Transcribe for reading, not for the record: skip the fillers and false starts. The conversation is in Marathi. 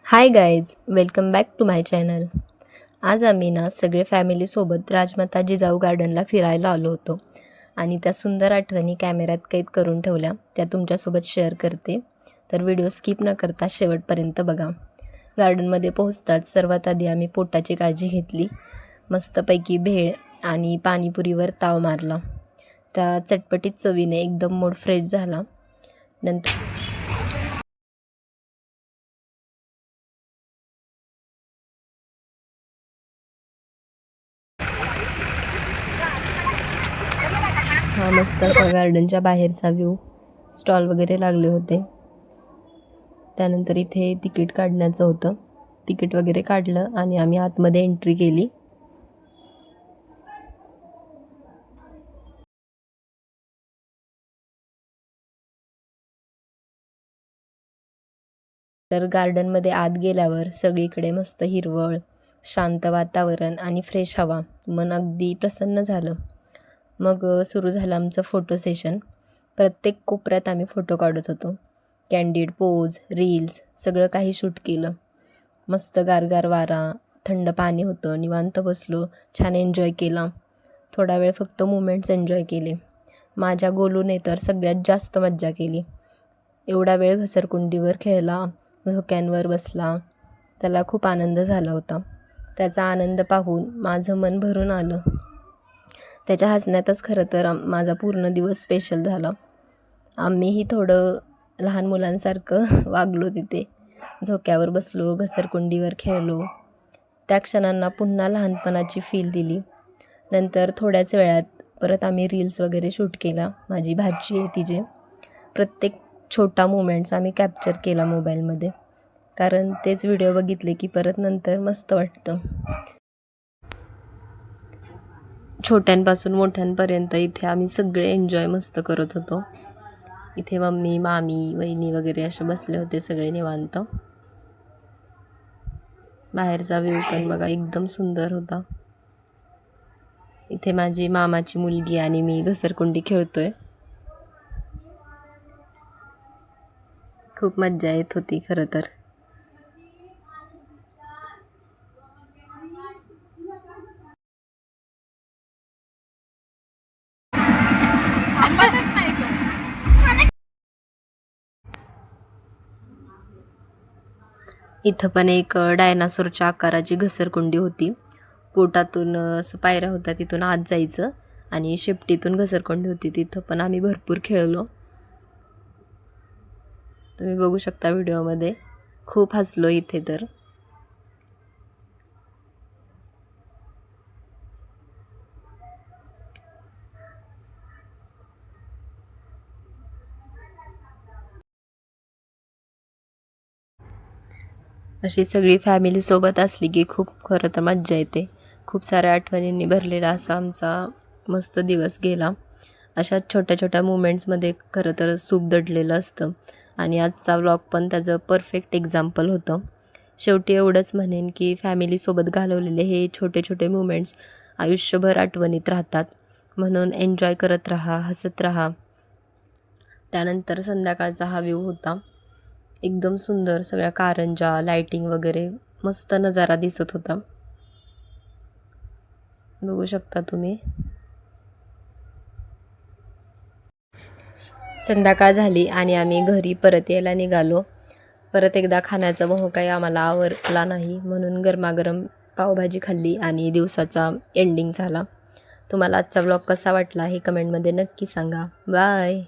High guys, welcome back to my channel. आज आम्ही सगळे फॅमिलीसोबत राजमाता जिजाऊ गार्डनला फिरायला आलो होतो आणि त्या सुंदर आठवणी कॅमेऱ्यात कैद करून ठेवल्या, त्या तुमच्यासोबत शेअर करते. तर व्हिडिओ स्किप न करता शेवटपर्यंत बघा. गार्डनमध्ये पोहोचताच सर्वात आधी आम्ही पोटाची काळजी घेतली. मस्तपैकी भेळ आणि पाणीपुरीवर ताव मारला. त्या चटपटीत चवीने एकदम मूड फ्रेश झाला. नंतर हा मस्त असा गार्डनच्या बाहेरचा व्ह्यू, स्टॉल वगैरे लागले होते. त्यानंतर इथे तिकीट काढण्याचं होतं. तिकीट वगैरे काढलं आणि आम्ही आतमध्ये एंट्री केली. तर गार्डनमध्ये आत गेल्यावर सगळीकडे मस्त हिरवळ, शांत वातावरण आणि फ्रेश हवा, मन अगदी प्रसन्न झालं. मग सुरू झालं आमचं फोटो सेशन. प्रत्येक कोपऱ्यात आम्ही फोटो काढत होतो. कॅन्डिड पोज, रील्स सगळं काही शूट केलं. मस्त गारगार वारा, थंड पाणी होतं, निवांत बसलो, छान एन्जॉय केला. थोडा वेळ फक्त मोमेंट्स एन्जॉय केले. माझ्या गोलूने तर सगळ्यात जास्त मज्जा केली. एवढा वेळ घसरकुंडीवर खेळला, झोक्यांवर बसला. त्याला खूप आनंद झाला होता. त्याचा आनंद पाहून माझं मन भरून आलं. त्याच्या हसण्यातच खरं तर माझा पूर्ण दिवस स्पेशल झाला. आम्हीही थोडं लहान मुलांसारखं वागलो तिथे. झोक्यावर बसलो, घसरकुंडीवर खेळलो. त्या क्षणांना पुन्हा लहानपणाची फील दिली. नंतर थोड्याच वेळात परत आम्ही रील्स वगैरे शूट केला. माझी भाची आहे तिचे. प्रत्येक छोटा मोमेंट्स आम्ही कॅप्चर केला मोबाईलमध्ये, कारण तेच व्हिडिओ बघितले की परत नंतर मस्त वाटतं. छोट्यांपासून मोठ्यांपर्यंत इथे आम्ही सगळे एन्जॉय मस्त करत होतो. इथे मम्मी, मामी, वहिनी वगैरे असे बसले होते सगळे निवांत. बाहेरचा व्ह्यू पण बघा एकदम सुंदर होता. इथे माझी मामाची मुलगी आणि मी घसरकुंडी खेळतोय. खूप मज्जा येत होती खरं तर. इथं पण एक डायनासोरच्या आकाराची घसरकुंडी होती. पोटातून असं पायऱ्या होत्या, तिथून आत जायचं आणि शेपटीतून घसरकुंडी होती. तिथं पण आम्ही भरपूर खेळलो. तुम्ही बघू शकता व्हिडिओमध्ये. खूप हसलो इथे तर. अशी सगळी फॅमिलीसोबत असली की खूप खरं तर मज्जा येते. खूप साऱ्या आठवणींनी भरलेला असा आमचा मस्त दिवस गेला. अशा छोट्या छोट्या मुमेंट्समध्ये खरं तर सुख दडलेलं असतं आणि आजचा व्लॉग पण त्याचं परफेक्ट एक्झाम्पल होतं. शेवटी एवढंच म्हणेन की फॅमिलीसोबत घालवलेले हे छोटे छोटे मुमेंट्स आयुष्यभर आठवणीत राहतात. म्हणून एन्जॉय करत राहा, हसत राहा. त्यानंतर संध्याकाळचा हा व्ह्यू होता. एकदम सुंदर, सगळ्या कारंजा, लाईटिंग वगैरे मस्त नजारा दिसत होता. बघू शकता तुम्ही. संध्याकाळ झाली आणि आम्ही घरी परत यायला निघालो. परत एकदा खाण्याचा मोह काही आम्हाला आवडला नाही, म्हणून गरमागरम पावभाजी खाल्ली आणि दिवसाचा एंडिंग झाला. तुम्हाला आजचा व्लॉग कसा वाटला हे कमेंटमध्ये नक्की सांगा. बाय.